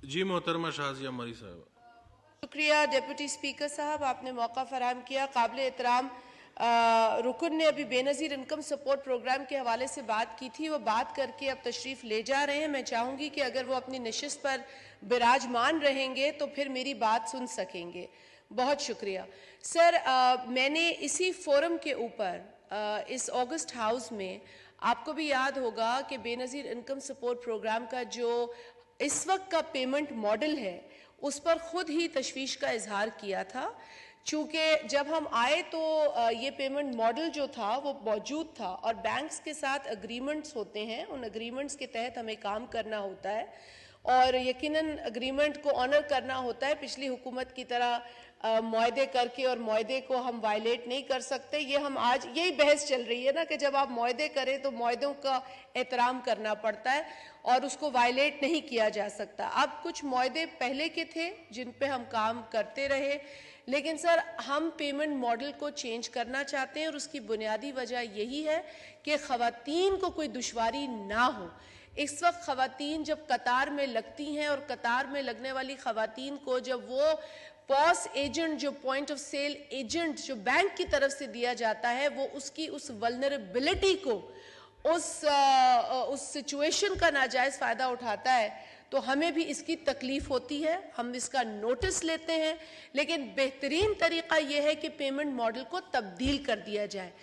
जी मोहतरमा शाजिया मरी साहब। शुक्रिया डिप्टी स्पीकर साहब, आपने मौका फराहम किया। काबिल एहतराम रुकन ने अभी बेनज़ीर इनकम सपोर्ट प्रोग्राम के हवाले से बात की थी, वो बात करके अब तशरीफ़ ले जा रहे हैं। मैं चाहूँगी कि अगर वो अपनी नशिस्त पर विराजमान रहेंगे तो फिर मेरी बात सुन सकेंगे। बहुत शुक्रिया सर। मैंने इसी फोरम के ऊपर इस ऑगस्ट हाउस में, आपको भी याद होगा कि बेनज़ीर इनकम सपोर्ट प्रोग्राम का जो इस वक्त का पेमेंट मॉडल है उस पर ख़ुद ही तशवीश का इजहार किया था। चूँकि जब हम आए तो ये पेमेंट मॉडल जो था वो मौजूद था और बैंक्स के साथ अग्रीमेंट्स होते हैं, उन अग्रीमेंट्स के तहत हमें काम करना होता है और यकीनन अग्रीमेंट को ऑनर करना होता है। पिछली हुकूमत की तरह मुआहदे करके और मुआहदे को हम वायलेट नहीं कर सकते। ये हम आज यही बहस चल रही है ना कि जब आप मुआहदे करें तो मुआहदों का एहतराम करना पड़ता है और उसको वायलेट नहीं किया जा सकता। अब कुछ मुआहदे पहले के थे जिन पे हम काम करते रहे, लेकिन सर हम पेमेंट मॉडल को चेंज करना चाहते हैं और उसकी बुनियादी वजह यही है कि ख़वातीन को कोई दुश्वारी ना हो। इस वक्त ख़वातीन जब कतार में लगती हैं और कतार में लगने वाली ख़वातीन को जब वो पॉस एजेंट, जो पॉइंट ऑफ सेल एजेंट जो बैंक की तरफ से दिया जाता है, वो उसकी उस वल्नरेबिलिटी को, उस सिचुएशन का नाजायज़ फ़ायदा उठाता है, तो हमें भी इसकी तकलीफ़ होती है, हम इसका नोटिस लेते हैं। लेकिन बेहतरीन तरीक़ा यह है कि पेमेंट मॉडल को तब्दील कर दिया जाए।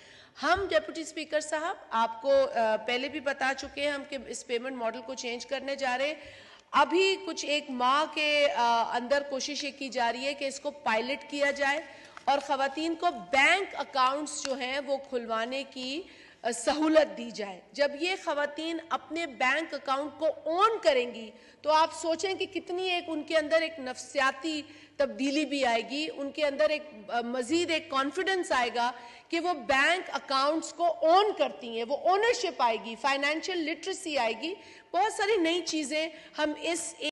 हम डिप्टी स्पीकर साहब आपको पहले भी बता चुके हैं हम कि इस पेमेंट मॉडल को चेंज करने जा रहे हैं। अभी कुछ एक माह के अंदर कोशिश ये की जा रही है कि इसको पायलट किया जाए और ख़वातीन को बैंक अकाउंट्स जो हैं वो खुलवाने की सहूलत दी जाए। जब ये ख़वातीन अपने बैंक अकाउंट को ओन करेंगी तो आप सोचें कि कितनी एक उनके अंदर एक नफ्सियाती तब्दीली भी आएगी, उनके अंदर एक मज़ीद एक कॉन्फिडेंस आएगा कि वो बैंक अकाउंट्स को ओन करती हैं, वो ओनरशिप आएगी, फाइनेंशियल लिटरेसी आएगी, बहुत सारी नई चीज़ें हम इस